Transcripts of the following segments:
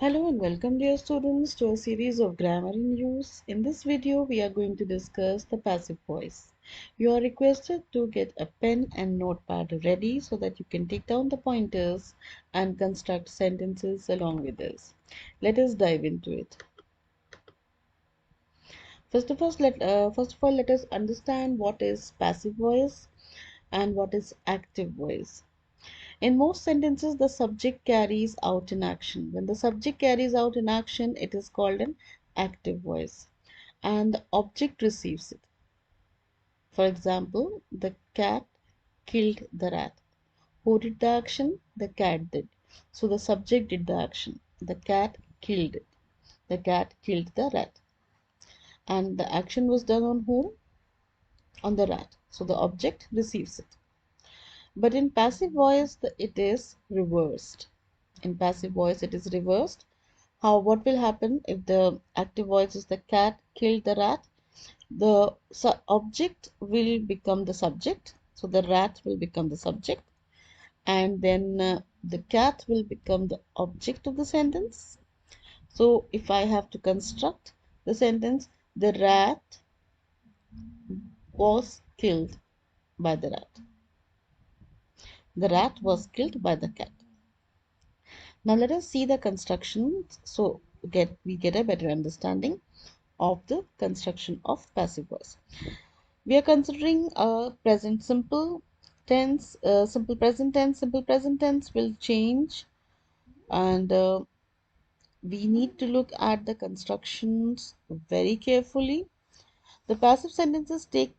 Hello and welcome dear students to a series of grammar in use. In this video we are going to discuss the passive voice. You are requested to get a pen and notepad ready so that you can take down the pointers and construct sentences along with us. Let us dive into it. First of all let us understand what is passive voice and what is active voice. In most sentences, the subject carries out an action. When the subject carries out an action, it is called an active voice, and the object receives it. For example, the cat killed the rat. Who did the action? The cat did. So the subject did the action. The cat killed it. The cat killed the rat. And the action was done on whom? On the rat. So the object receives it. But in passive voice, it is reversed. In passive voice, it is reversed. What will happen if the active voice is the cat killed the rat? The object will become the subject. So the rat will become the subject. And then the cat will become the object of the sentence. So if I have to construct the sentence, the rat was killed by the rat. The rat was killed by the cat. Now let us see the construction so we get a better understanding of the construction of passive voice. We are considering a present simple tense, simple present tense. Simple present tense will change, and we need to look at the constructions very carefully. The passive sentences take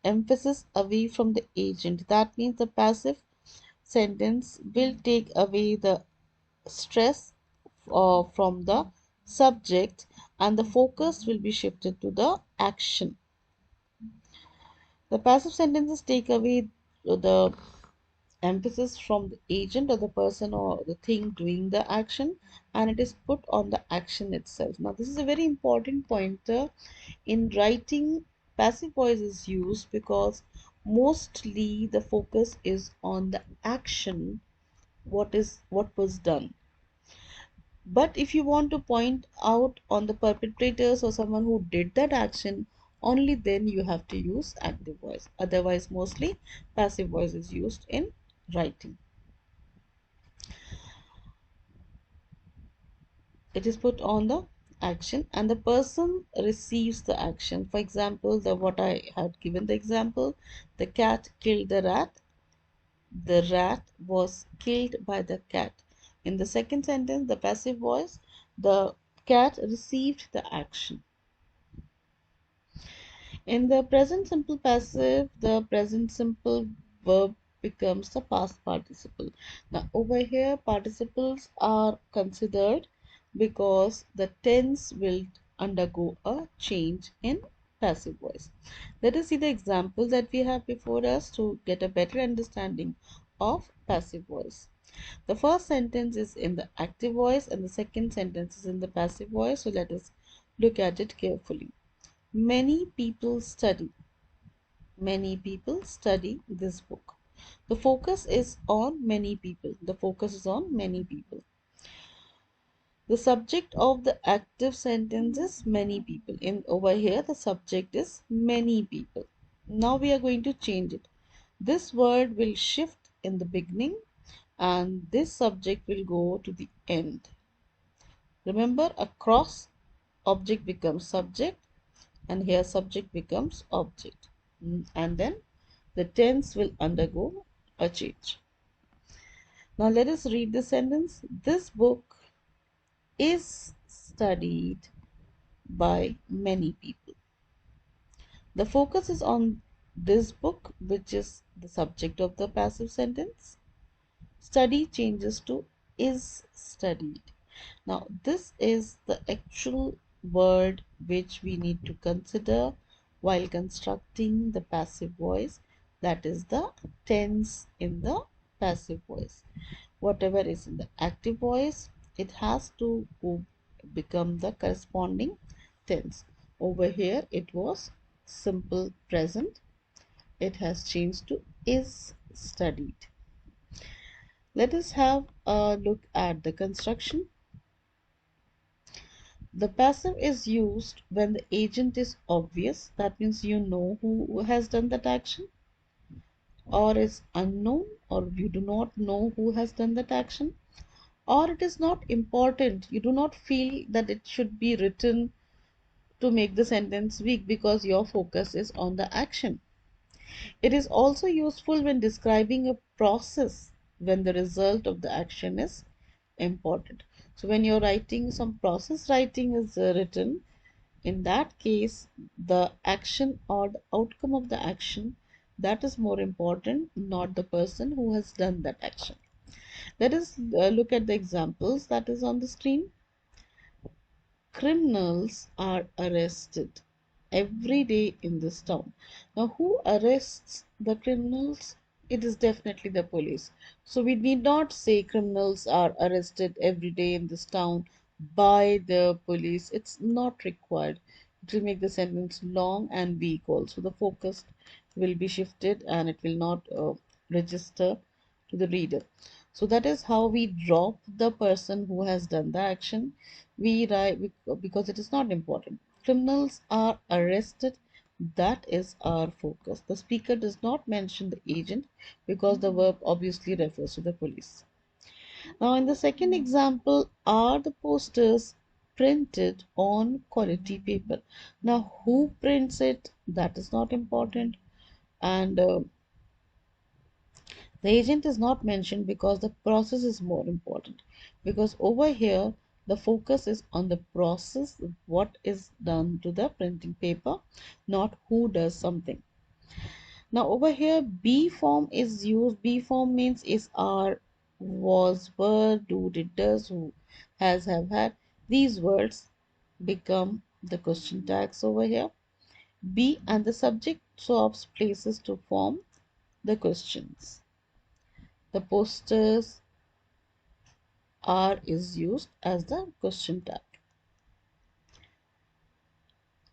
emphasis away from the agent. That means the passive sentence will take away the stress from the subject, and the focus will be shifted to the action. The passive sentences take away the emphasis from the agent or the person or the thing doing the action, and it is put on the action itself. Now this is a very important pointer. In writing, passive voice is used because mostly the focus is on the action, what was done. But if you want to point out on the perpetrators or someone who did that action, only then you have to use active voice. Otherwise, mostly passive voice is used in writing. It is put on the action and the person receives the action. For example, the what I had given the example, the cat killed the rat was killed by the cat. In the second sentence, the passive voice, the cat received the action. In the present simple passive, the present simple verb becomes the past participle. Now, over here, participles are considered because the tense will undergo a change in passive voice. Let us see the example that we have before us to get a better understanding of passive voice. The first sentence is in the active voice and the second sentence is in the passive voice. So let us look at it carefully. Many people study. Many people study this book. The focus is on many people. The focus is on many people. The subject of the active sentence is many people. In over here, the subject is many people. Now we are going to change it. This word will shift in the beginning and this subject will go to the end. Remember, across object becomes subject and here subject becomes object, and then the tense will undergo a change. Now let us read the sentence. This book is studied by many people. The focus is on this book, which is the subject of the passive sentence. Study changes to is studied. Now this is the actual word which we need to consider while constructing the passive voice, that is the tense in the passive voice. Whatever is in the active voice, it has to become the corresponding tense. Over here it was simple present, it has changed to is studied. Let us have a look at the construction. The passive is used when the agent is obvious, that means you know who has done that action, or is unknown, or you do not know who has done that action, or it is not important. You do not feel that it should be written to make the sentence weak because your focus is on the action. It is also useful when describing a process when the result of the action is important. So when you're writing some process writing is written, in that case the action or the outcome of the action, that is more important, not the person who has done that action. Let us look at the examples that is on the screen. Criminals are arrested every day in this town. Now, who arrests the criminals? It is definitely the police. So, we need not say criminals are arrested every day in this town by the police. It's not required. It will make the sentence long and weak also. The focus will be shifted and it will not register to the reader. So that is how we drop the person who has done the action. We write because it is not important. Criminals are arrested. That is our focus. The speaker does not mention the agent because the verb obviously refers to the police. Now, in the second example, are the posters printed on quality paper? Now, who prints it? That is not important. And the agent is not mentioned because the process is more important. Because over here, the focus is on the process, what is done to the printing paper, not who does something. Now over here, be form is used. Be form means is, are, was, were, do, did, does, who, has, have, had. These words become the question tags over here. Be and the subject swaps places to form the questions. The posters are is used as the question tag.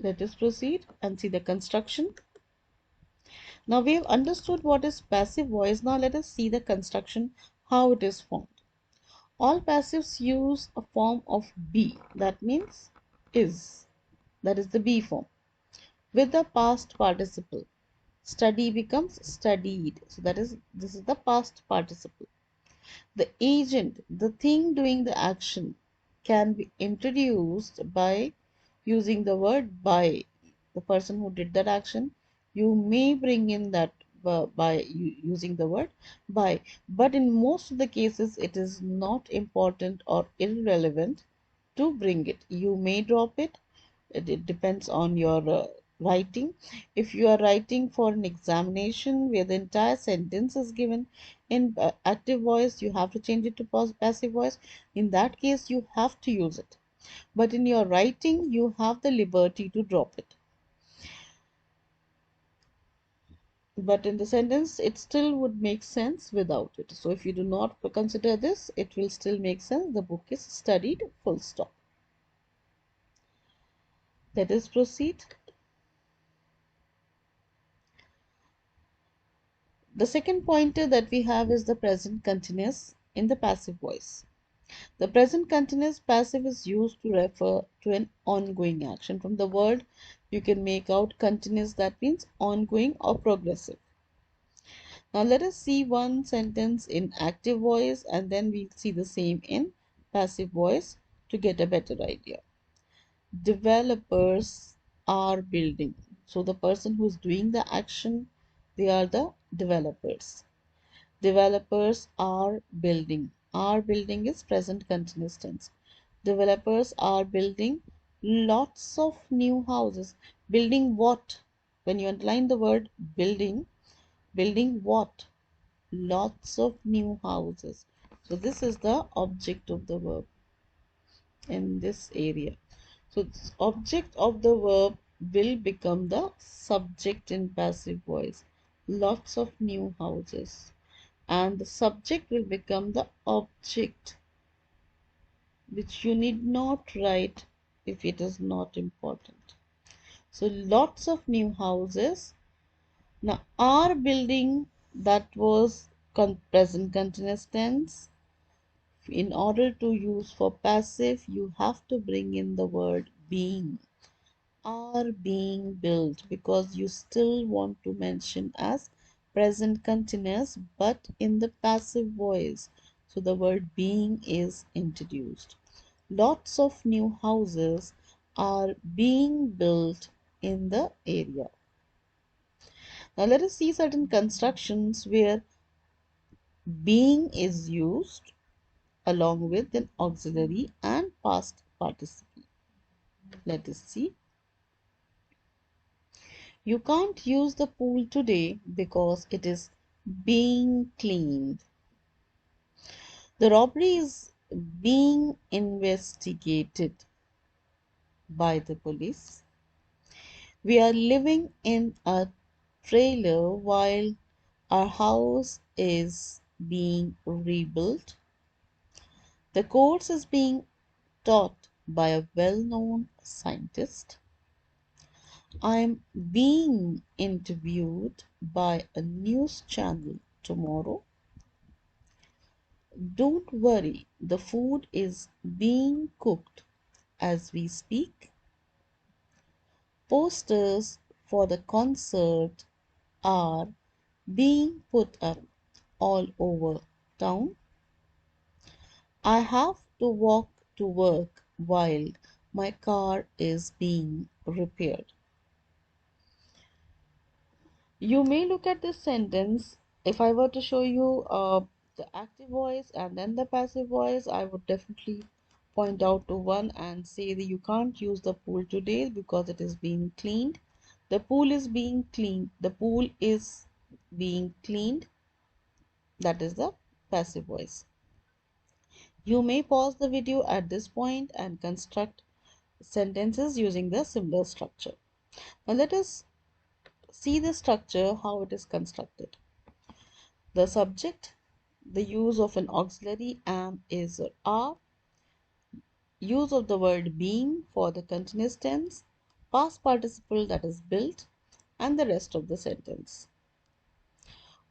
Let us proceed and see the construction. Now we have understood what is passive voice. Now let us see the construction, how it is formed. All passives use a form of be, that means is, that is the be form, with the past participle. Study becomes studied, so that is, this is the past participle. The agent, the thing doing the action, can be introduced by using the word by. The person who did that action, you may bring in that by using the word by. But in most of the cases, it is not important or irrelevant to bring it. You may drop it. It depends on your writing. If you are writing for an examination where the entire sentence is given in active voice, you have to change it to passive voice. In that case, you have to use it. But in your writing, you have the liberty to drop it. But in the sentence, it still would make sense without it. So if you do not consider this, it will still make sense. The book is studied, full stop. Let us proceed. The second pointer that we have is the present continuous in the passive voice. The present continuous passive is used to refer to an ongoing action. From the word, you can make out continuous, that means ongoing or progressive. Now let us see one sentence in active voice and then we'll see the same in passive voice to get a better idea. Developers are building. So the person who's doing the action, they are the developers. Developers are building. Are building is present continuous tense. Developers are building lots of new houses. Building what? When you underline the word building, building what? Lots of new houses. So this is the object of the verb in this area. So this object of the verb will become the subject in passive voice. Lots of new houses. And the subject will become the object, which you need not write if it is not important. So lots of new houses. Now our building, that was present continuous tense. In order to use for passive, you have to bring in the word being, are being built, because you still want to mention as present continuous but in the passive voice. So the word being is introduced. Lots of new houses are being built in the area. Now let us see certain constructions where being is used along with an auxiliary and past participle. Let us see. You can't use the pool today because it is being cleaned. The robbery is being investigated by the police. We are living in a trailer while our house is being rebuilt. The course is being taught by a well-known scientist. I'm being interviewed by a news channel tomorrow. Don't worry, the food is being cooked as we speak. Posters for the concert are being put up all over town. I have to walk to work while my car is being repaired. You may look at this sentence. If I were to show you the active voice and then the passive voice, I would definitely point out to one and say that you can't use the pool today because it is being cleaned. The pool is being cleaned. The pool is being cleaned. That is the passive voice. You may pause the video at this point and construct sentences using the similar structure. Now let us see the structure, how it is constructed. The subject, the use of an auxiliary am, is, or are, use of the word being for the continuous tense, past participle that is built, and the rest of the sentence.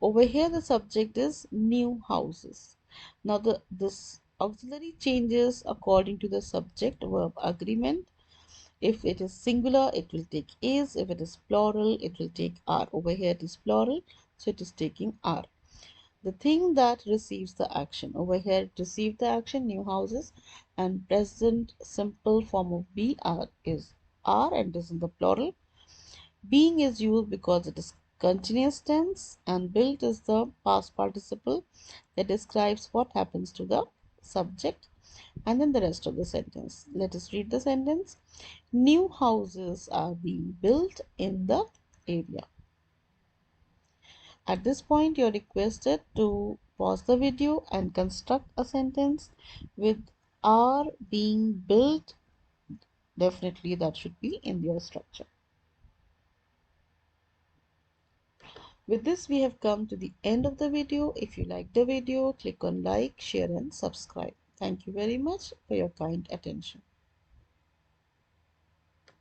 Over here, the subject is new houses. Now, this auxiliary changes according to the subject verb agreement. If it is singular, it will take is. If it is plural, it will take are. Over here, it is plural, so it is taking are. The thing that receives the action. Over here, it received the action, new houses, and present simple form of be are is are, and is in the plural. Being is used because it is continuous tense, and built is the past participle that describes what happens to the subject, and then the rest of the sentence. Let us read the sentence. New houses are being built in the area. At this point, you're requested to pause the video and construct a sentence with are being built. Definitely that should be in your structure. With this, we have come to the end of the video. If you like the video, click on like, share and subscribe. Thank you very much for your kind attention.